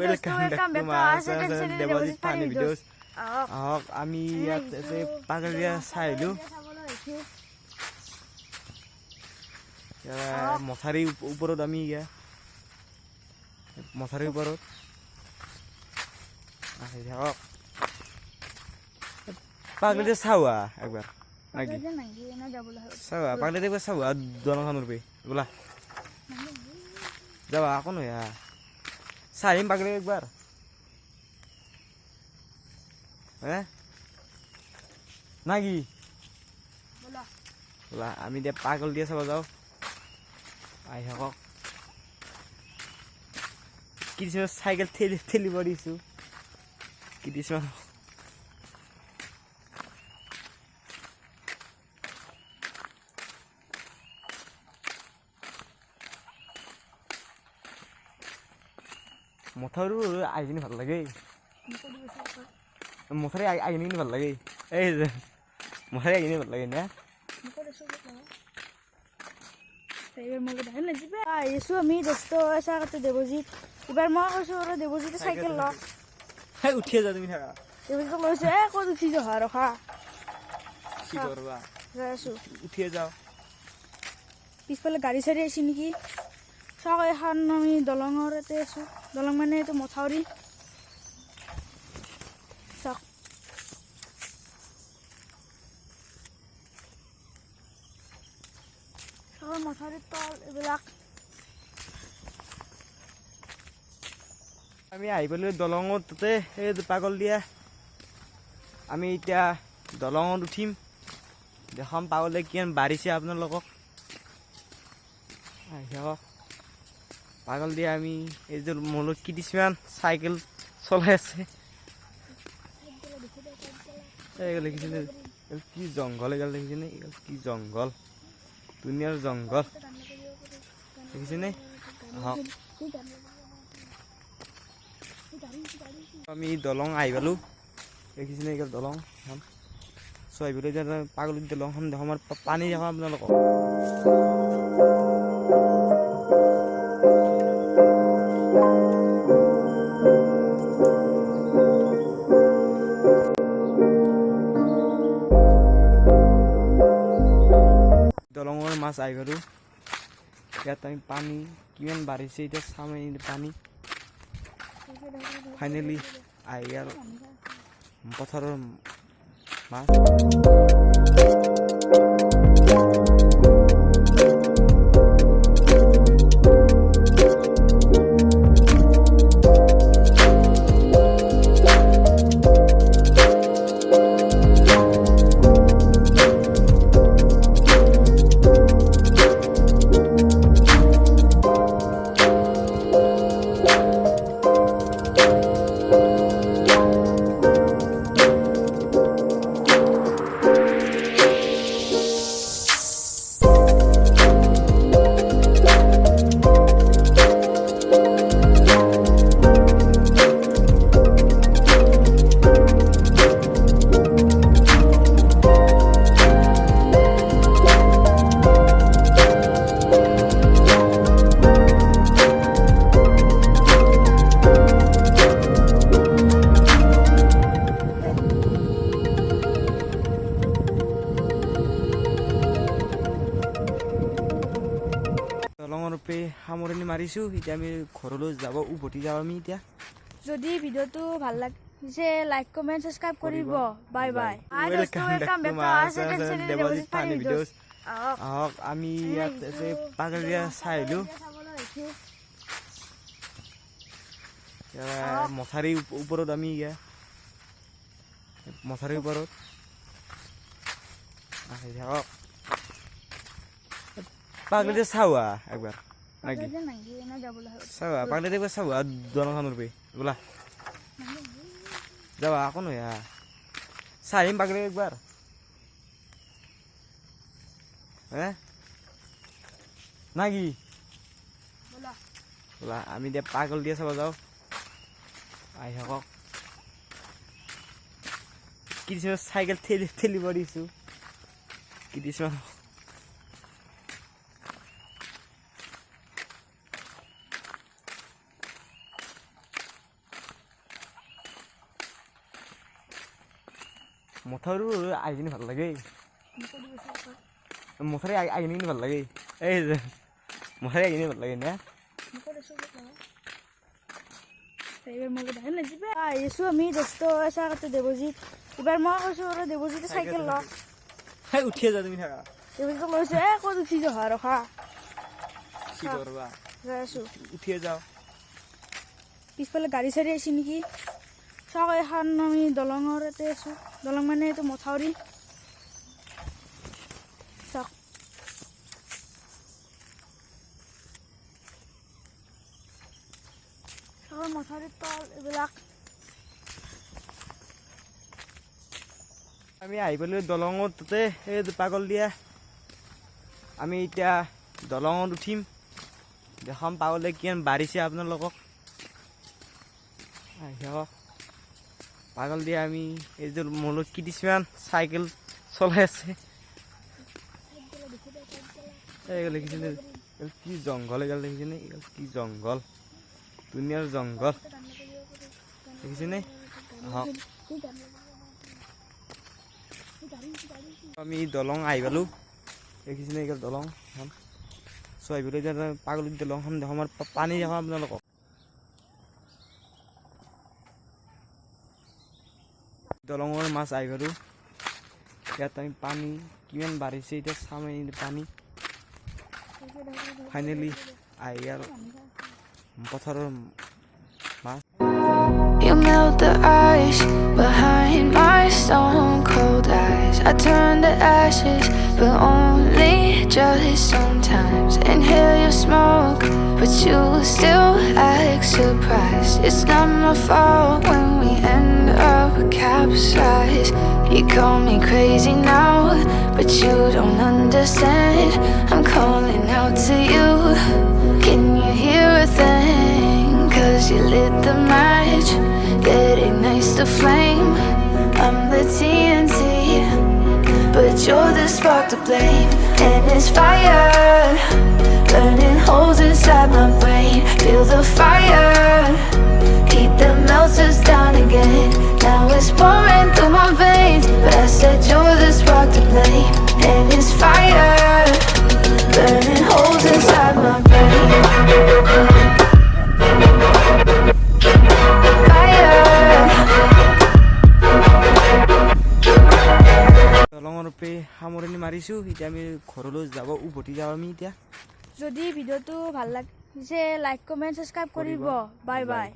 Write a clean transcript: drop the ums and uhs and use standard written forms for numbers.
Welcome back to our channel Deposit Funny Videos. আমি ইয়াত পাগলীয়া চাইলো মথাৰিৰ ওপৰত আমি মথাৰিৰ ওপৰত পাগলীয়া চাওয়া একবাৰ নাকি চাওয়া পাগলীয়া একবাৰ চাওয়া দলংখনৰ পে বোলা যাবা আকৌ নয়া চাইম পাগলীয়া একবাৰ নাকি বোলা আমি এতিয়া পাগল দিয়ে চাব যাওঁ আহি থাকক কিছুমান চাইকেল ঠেলিব দিছোঁ কিছুমান মথাউৰি আহি কিনে ভাল লাগে মথাউৰি আহি কিনে ভাল লাগে এই যে মথাউৰি আহি কিনে ভাল লাগে না আহিছোঁ আমি দস্ত চাহতে দেৱজিত এইবাৰ মই কৈছোঁ আৰু দেৱজিতে চাইকেল ল উঠিয়ে যা তুমি থাকা দেৱজিতক লৈছোঁ ক'ত উঠি যোৱা ৰখা কি কৰবা যাই আছোঁ উঠিয়ে যাওঁ পিছফালে গাড়ী চাড়ী আহিছে নেকি চাওক এখন আমি দলঙৰ ইয়াতে আছোঁ দলং মানে এইটো মথাউৰি চাওক মথাউৰিৰ তল এইবিলাক আমি আহি পালোঁ দলঙত তাতে এই পাগল দিয়া আমি এতিয়া দলঙত উঠিম দেখাম পাগলে কিমান বাঢ়িছে আপোনালোকক আহি পাগল দিয়া আমি এই যে মলত কিছুমান চাইকেল চলাই আছে এইগাল দেখিছেনে কি জংঘল এগাল দেখিছেনে এগাল কি জংঘল দুনিয়াৰ জংঘল দেখিছেনে আহক আমি দলং আহি পালোঁ দেখিছেনে এগাল দলং চ' আহি পালোঁ এতিয়া পাগলীৰ দলংখন দেখোঁ আমাৰ পানী দেখাম আপোনালোকক দলঙৰ মাছ আহি পালোঁ ইয়াত আমি পানী কিমান বাঢ়িছে এতিয়া চাম পানী ফাইনেলি আহি আৰু পথাৰৰ মাছ দলঙৰ পে সামৰণি মাৰিছোঁ এতিয়া আমি ঘৰলৈ যাব উভতি যাওঁ আমি এতিয়া যদি ভিডিঅ'টো ভাল লাগিছে লাইক কমেণ্ট ছাবস্ক্ৰাইব কৰিব bye bye Deposit Funny Videos আহক আমি ইয়াত পাগলীয়া চাই আহিলোঁ মথাৰিৰ ওপৰত আমি মথাৰিৰ ওপৰত আহি থাকক পাগলীয়া চাওয়া একবাৰ নাকি চাওয়া পাগলীয়া একবাৰ চাওয়া দলংখনৰ পে বোলা যাবা আকৌ নয়া চাইম পাগলীয়া একবাৰ নাকি বোলা আমি এতিয়া পাগল দিয়ে চাব যাওঁ আহি থাকক কিছুমান চাইকেল ঠেলিব দিছোঁ কিছুমান মথাউৰি আহি কিনে ভাল লাগে মথাউৰি আহি কিনে ভাল লাগে এই যে মথাউৰি আহি কিনে ভাল লাগে না আহিছোঁ আমি দোস্ত চাহতে দেৱজিত এইবাৰ মই কৈছোঁ আৰু দেৱজিতে চাইকেল ল উঠিয়ে যা তুমি থাকা দেৱজিতক লৈছোঁ ক'ত উঠি যোৱা ৰখা কি কৰবা যাই আছোঁ উঠিয়ে যাওঁ পিছফালে গাড়ী চাড়ী আহিছে নেকি চাওক এখন আমি দলঙৰ ইয়াতে আছোঁ দলং মানে এইটো মথাউৰি চাওক মথাউৰিত তল এইবিলাক আমি আহি পালোঁ দলঙত তাতে এই পাগল দিয়া আমি এতিয়া দলঙত উঠিম দেখাম পাগলে কিমান বাঢ়িছে আপোনালোকক আহক পাগল দিয়া আমি এই যে মলত কিছুমান চাইকেল চলাই আছে এইগাল দেখিছেনে কি জংঘল এগাল দেখিছেনে এগাল কি জংঘল দুনিয়াৰ জংঘল দেখিছেনে আহক আমি দলং আহি পালোঁ দেখিছেনে এগাল দলং এখন চ' আহি পালোঁ এতিয়া পাগলীৰ দলংখন দেখোঁ আমাৰ পানী দেখাম আপোনালোকক দলঙৰ মাছ আহি পালোঁ ইয়াত আমি পানী কিমান বাঢ়িছে এতিয়া চাম পানী ফাইনেলি আহি আৰু পথাৰৰ মাছ You melt the ice behind my stone cold eyes. I turn to ashes, but only just sometimes. Inhale your smoke, but you still act surprised. It's not my fault when we end up capsized. You call me crazy now, but you don't understand. I'm calling out to you. Can you hear a thing? 'Cause you lit the match that ignites the flame. I'm the TNT, but you're the spark to blame. And it's fire, burning holes inside my brain. Feel the fire, heat that melts us down again. Now it's pouring through my veins, but I said you're the spark to blame. And it's fire, burning holes inside my brain. দলঙৰ ওপৰে সামৰণি মাৰিছোঁ এতিয়া আমি ঘৰলৈ যাব উভতি যাওঁ আমি এতিয়া যদি ভিডিঅ'টো ভাল লাগিছে লাইক কমেণ্ট ছাবস্ক্ৰাইব কৰিব বাই বাই